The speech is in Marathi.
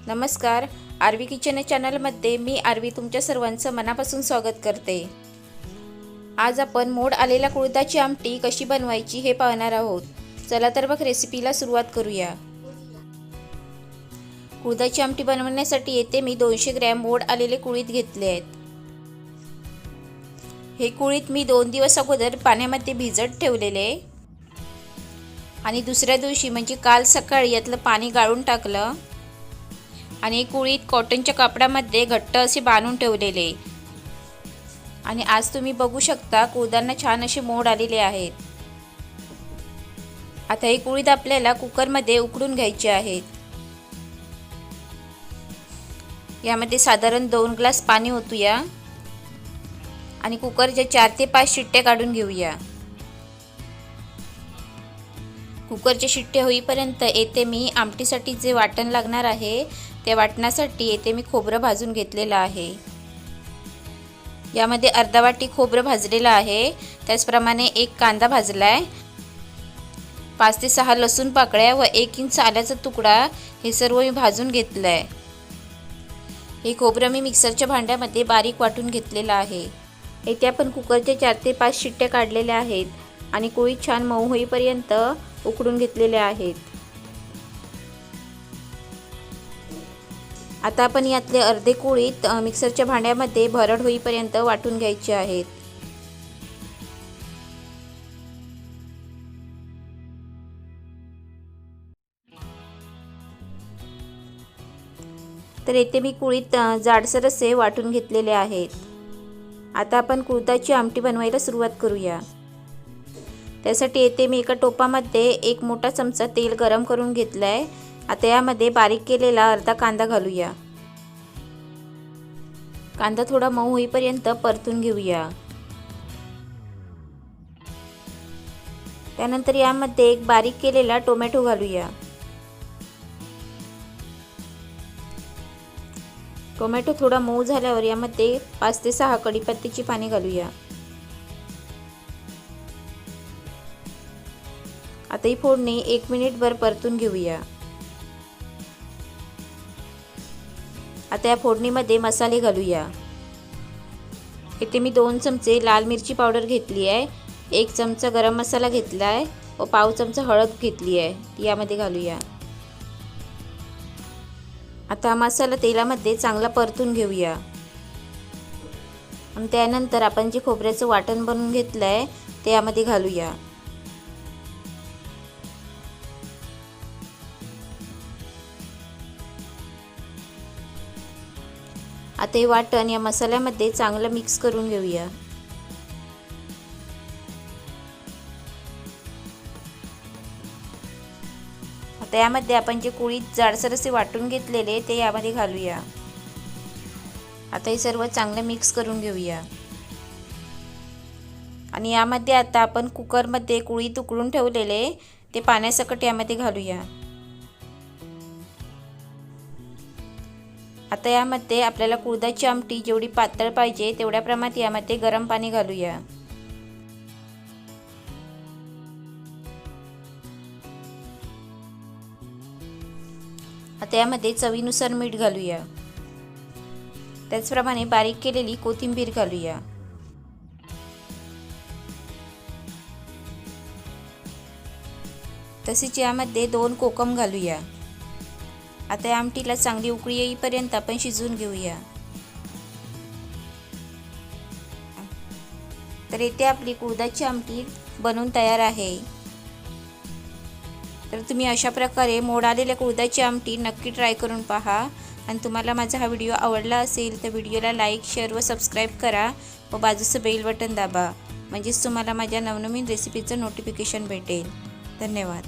नमस्कार, आरवी किचन चॅनलमध्ये मी आरवी तुमच्या सर्वांचं मनापासून स्वागत करते। आज आपण मोड आलेल्या कुळथाची आमटी कशी बनवायची हे पाहणार आहोत। चला तर मग रेसिपीला सुरुवात करूया। कुळथाची आमटी बनवण्यासाठी येथे मी 200 ग्रॅम मोड आलेले कुळीथ घेतले आहेत। हे कुळीथ मी 2 दिवस अगोदर पाण्यामध्ये भिजत ठेवलेले आणि दुसऱ्या दिवशी म्हणजे काल सकाळी यातलं पाणी गाळून टाकलं आणि कुळीथ कॉटनच्या कापडामध्ये घट्ट असे बांधून ठेवलेले आणि आज तुम्ही बघू शकता कुळथांना छान असे मोड आलेले आहेत। आता हे कुळीथ आपल्याला कुकरमध्ये उकडून घ्यायचे आहेत। यामध्ये साधारण 2 ग्लास पाणी ओतूया आणि कुकरच्या 4 ते 5 शिट्ट्या काढून घेऊया। कुकरच्या शिट्ट्या होईपर्यंत येथे मी आमटीसाठी जे वाटण लागणार आहे त्या वाटणासाठी येथे मी खोबरं भाजून घेतलेलं आहे। यामध्ये अर्धा वाटी खोबरं भाजलेलं आहे, त्याचप्रमाणे 1 कांदा भाजलाय, 5 ते 6 लसूण पाकळ्या व 1 इंच आल्याचा तुकडा हे सर्व मी भाजून घेतलंय। हे खोबरं मी मिक्सरच्या भांड्यामध्ये बारीक वाटून घेतलेलं आहे। येथे आपण कुकरच्या 4 ते 5 शिट्ट्या काढलेल्या आहेत आणि कुळीथ छान मऊ होईपर्यंत उकडून घेतलेले आहेत। आता आपण यातले अर्धे कुळीथ मिक्सरच्या भांड्यामध्ये भरड होईपर्यंत वाटून घ्यायचे आहेत। तर येथे मी कुळीथ जाडसर असे वाटून घेतलेले आहेत। आता आपण कुळथाची आमटी बनवायला सुरुवात करूया। त्यासाठी येथे मी एका टोपामध्ये 1 मोठा चमचा तेल गरम करून घेतलाय। आता यामध्ये बारीक केलेला अर्धा कांदा घालूया। कांदा थोडा मऊ होईपर्यंत परतून घेऊया। त्यानंतर यामध्ये एक बारीक केलेला टोमॅटो घालूया। टोमॅटो थोडा मऊ झाल्यावर यामध्ये 5 ते 6 कढीपत्त्याची पाने घालूया। आता ही फोडणी 1 मिनिटभर परतून घेऊया। आता या फोडणीमध्ये मसाले घालूया। इथे मी 2 चमचे लाल मिरची पावडर घेतली आहे, 1 चमचा गरम मसाला घेतला आहे व पाव चमचा हळद घेतली आहे, ती यामध्ये घालूया। आता हा मसाला तेलामध्ये चांगला परतून घेऊया आणि त्यानंतर आपण जे खोबऱ्याचं वाटण बनवून घेतलं आहे ते यामध्ये घालूया। आता हे वाटण या मसाल्यामध्ये चांगलं मिक्स करून घेऊया। आता यामध्ये आपण जे कुळीथ जाडसर असे वाटून घेतलेले ते यामध्ये घालूया। आता हे सर्व चांगलं मिक्स करून घेऊया आणि यामध्ये आता आपण कुकरमध्ये कुळीथ उकळून ठेवलेले ते पाण्यासकट यामध्ये घालूया। आता यामध्ये आपल्याला कुळथाची आमटी जेवढी पातळ पाहिजे तेवढ्या प्रमाणात यामध्ये गरम पाणी घालूया। आता यामध्ये चवीनुसार मीठ घालूया, त्याचप्रमाणे बारीक केलेली कोथिंबीर घालूया। तसेच यामध्ये 2 कोकम घालूया। आता या आमटीला चांगली उकळी येईपर्यंत आपण शिजवून घेऊया। तर इथे आपली कुळथाची आमटी बनवून तयार आहे। तर तुम्ही अशा प्रकारे मोड आलेल्या कुळथाची आमटी नक्की ट्राय करून पहा आणि तुम्हाला माझा हा व्हिडिओ आवडला असेल तर व्हिडिओला लाईक, शेअर व सबस्क्राईब करा व बाजूचं बेल बटन दाबा, म्हणजेच तुम्हाला माझ्या नवनवीन रेसिपीचं नोटिफिकेशन भेटेल। धन्यवाद।